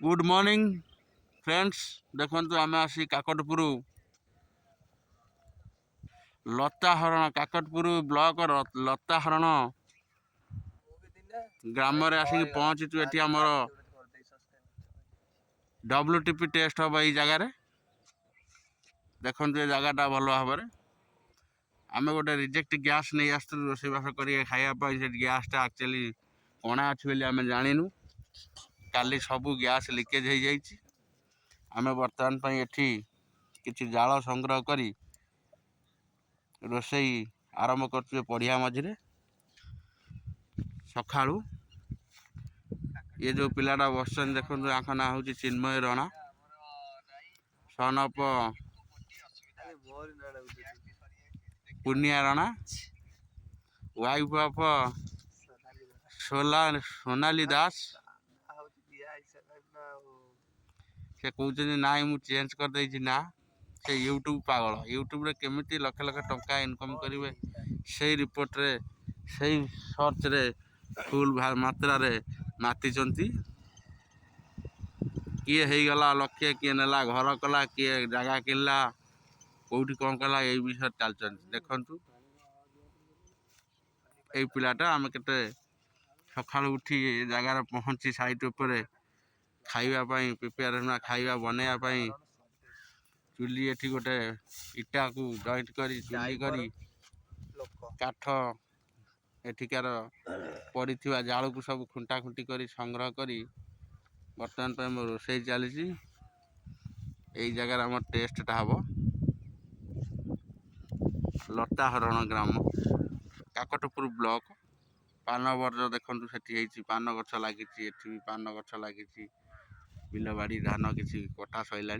Good morning friends. देखो आम आसी काकटपुर लता हरण काकटपुर ब्लॉक लता हरण ग्राम आसिक पहुँचीचु ये आमर WTP टेस्ट हम ये जगार देखु ये जगटा भल भाव आम गोटे रिजेक्ट गैस नहीं आसलु रोसईबास कर खायापी गैसटा एक्चुअली कणा अच्छी आम जाणीनु काली सबू गैस लिकेज हो जाइए आम बर्तमान एठी किछि जाल संग्रह करी रोसई आरंभ कर पढ़िया मझे सकाळू ये जो पिलाटा बस देखो आँख ना हूँ Chinmay Rana son of Puniya Rana wife of Sonali Das से कहते ना मुझे चेंज कर देछि ना से यूट्यूब पागल यूट्यूब रे केमिति लक्ष लक्ष टंका इनकम करेंगे से रिपोर्ट रे से सर्च रे फुल मात्रा रे मातिचंती किए हो गला लक्षे किए नेला घर कला किए जगह किनला कौटी कौन कला ये विषय चलते देखु ये पिलाटा आम के सका उठी जगार पहुँची साइट उपर खावाई प्रिपेयर होना खावा बनवाई चुली एठी गोटे इटा को जॉइंट करी चुली करी काठ एठिकार पड़ी जाल को सब खुंटा खुंटी करी संग्रह करी बर्तमान पर मोर रोसई चली यही जगार आम टेस्टा हम लता हरण ग्राम काकटपुर ब्लॉक पान बर्ज देखु से पान गछ लगी पान गछ लगी बिल बाड़ी धान किसी कटा सैला